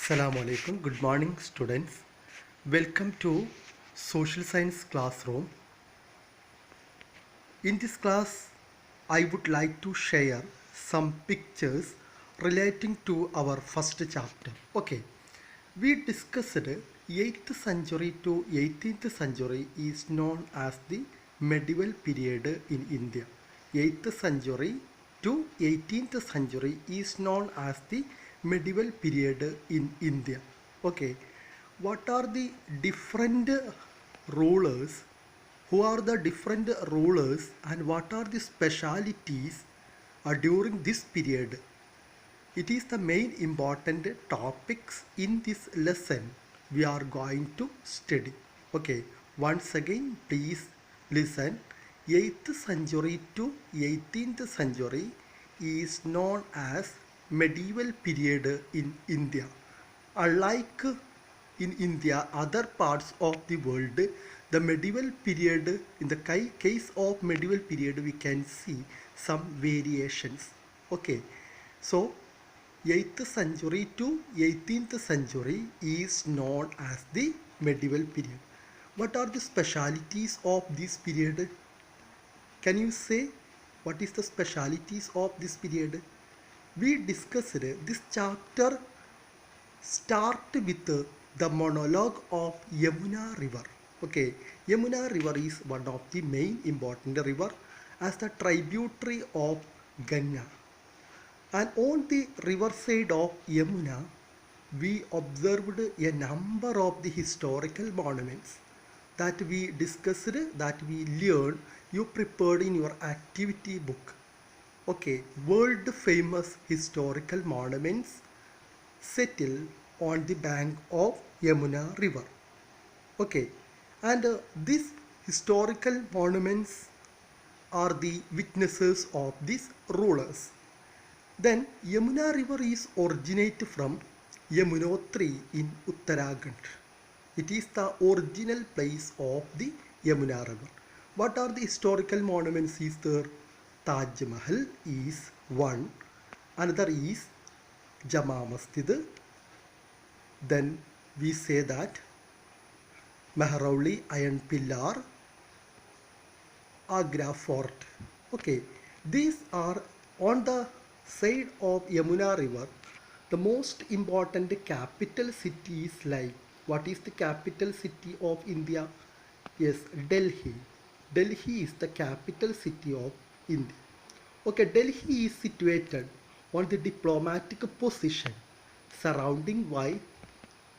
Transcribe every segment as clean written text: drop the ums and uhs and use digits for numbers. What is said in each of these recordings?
Assalamu alaikum. Good morning, students. Welcome to Social Science Classroom. In this class, I would like to share some pictures relating to our first chapter. Okay, we discussed 8th century to 18th century is known as the medieval period in India. 8th century to 18th century is known as the medieval period in India. Okay, what are the different rulers? Who are the different rulers and what are the specialities during this period? It is the main important topics in this lesson we are going to study. Okay, once again, please listen. 8th century to 18th century is known as medieval period in India. Unlike in India, other parts of the world, the medieval period, in the case of medieval period, we can see some variations. Okay, so 8th century to 18th century is known as the medieval period. What are the specialities of this period? Can you say what is the specialities of this period? We discussed this chapter start with the monologue of Yamuna river. Okay, Yamuna river is one of the main important river as the tributary of Ganga. And on the riverside of Yamuna, we observed a number of the historical monuments that we discussed, that we learned, you prepared in your activity book. Okay, world famous historical monuments settle on the bank of Yamuna river. Okay, and these historical monuments are the witnesses of these rulers. Then Yamuna river is originated from Yamunotri in Uttarakhand. It is the original place of the Yamuna river. What are the historical monuments is there? Taj Mahal is one. Another is Jama Masjid. Then we say that Mehrauli Iron Pillar, Agra Fort. Okay, these are on the side of Yamuna river. The most important capital cities like, what is the capital city of India? Yes, Delhi. Delhi is the capital city of India. Okay, Delhi is situated on the diplomatic position surrounding by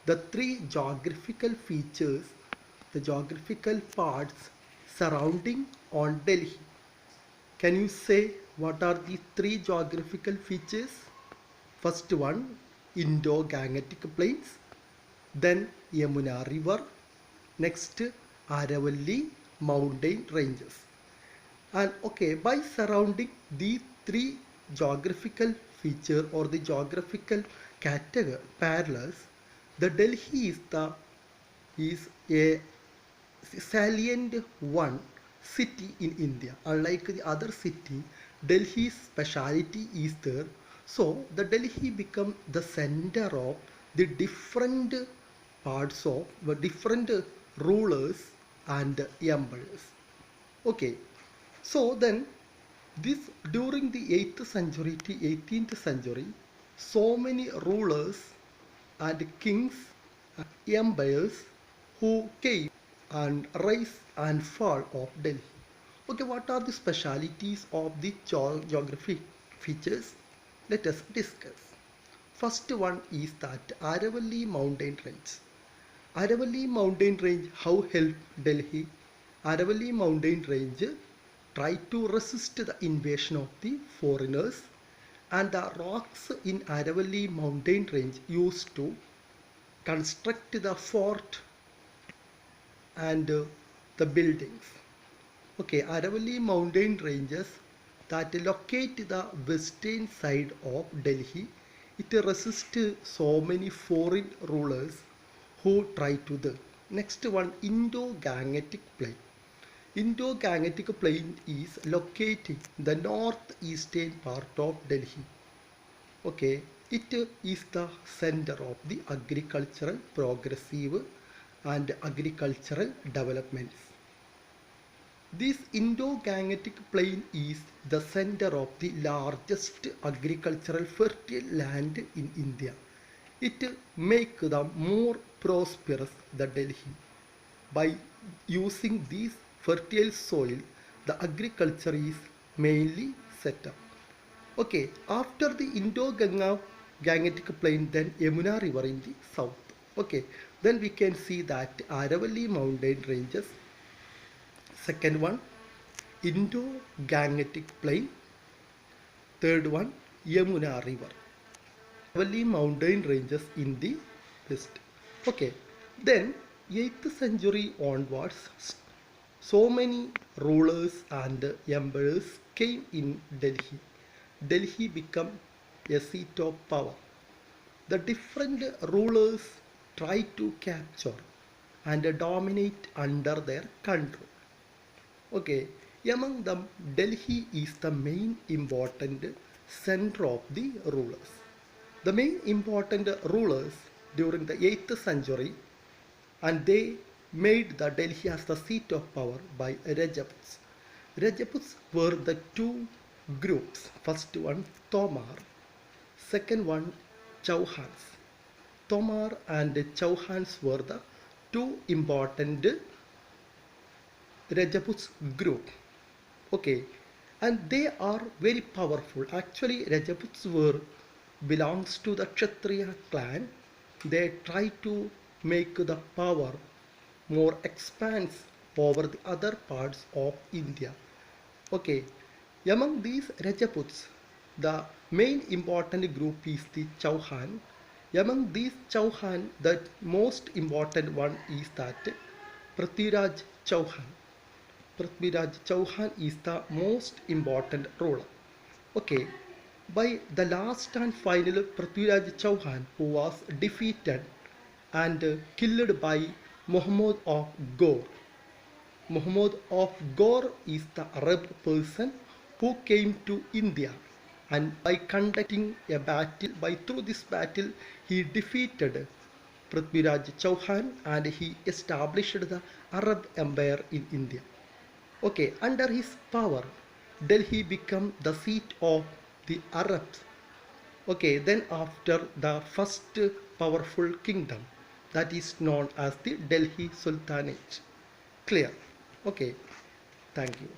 the three geographical features, the geographical parts surrounding on Delhi. Can you say what are the three geographical features? First one, Indo-Gangetic Plains, then Yamuna River, next Aravalli mountain ranges. And okay, by surrounding these three geographical feature or the geographical category parallels, the Delhi is a salient one city in India. Unlike the other city, Delhi's speciality is there. So the Delhi become the center of the different parts of the different rulers and empires. Okay, so then this during the 8th century to 18th century, so many rulers and kings and empires who came and rise and fall of Delhi. Okay, what are the specialities of the geographic features? Let us discuss. First one is that Aravalli mountain range. Aravalli mountain range how helped Delhi? Aravalli mountain range tried to resist the invasion of the foreigners, and the rocks in Aravalli mountain range used to construct the fort and the buildings. Okay, Aravalli mountain ranges that locate the western side of Delhi, it resists so many foreign rulers who try to the next one, Indo-Gangetic Plain. Indo-Gangetic Plain is located in the northeastern part of Delhi. Okay, It is the center of the agricultural progressive and agricultural developments. This Indo-Gangetic plain is the center of the largest agricultural fertile land in India. It makes them more prosperous than Delhi. By using this fertile soil, the agriculture is mainly set up. Okay, after the Indo-Gangetic plain, then Yamuna river in the south. Okay, then we can see that Aravalli mountain ranges. Second one, Indo-Gangetic plain. Third one, Yamuna river. Aravalli mountain ranges in the west. Okay, then 8th century onwards, so many rulers and emperors came in Delhi. Delhi became a seat of power. The different rulers tried to capture and dominate under their control. Okay, among them, Delhi is the main important center of the rulers. The main important rulers during the 8th century, and they made the Delhi as the seat of power by Rajputs. Rajputs were the two groups. First one, Tomar. Second one, Chauhans. Tomar and Chauhans were the two important Rajputs group. Okay, and they are very powerful. Actually, Rajputs were belongs to the Kshatriya clan. They try to make the power more expanse over the other parts of India. Okay, among these Rajputs, the main important group is the Chauhan. Among these Chauhan, the most important one is that Prithviraj Chauhan. Prithviraj Chauhan is the most important ruler. Okay, by the last and final Prithviraj Chauhan, who was defeated and killed by Muhammad of Ghor. Muhammad of Ghor is the Arab person who came to India, and by conducting a battle, through this battle, he defeated Prithviraj Chauhan and he established the Arab Empire in India. Okay, under his power, Delhi became the seat of the Arabs. Okay, then after the first powerful kingdom, that is known as the Delhi Sultanate. Clear? Okay, thank you.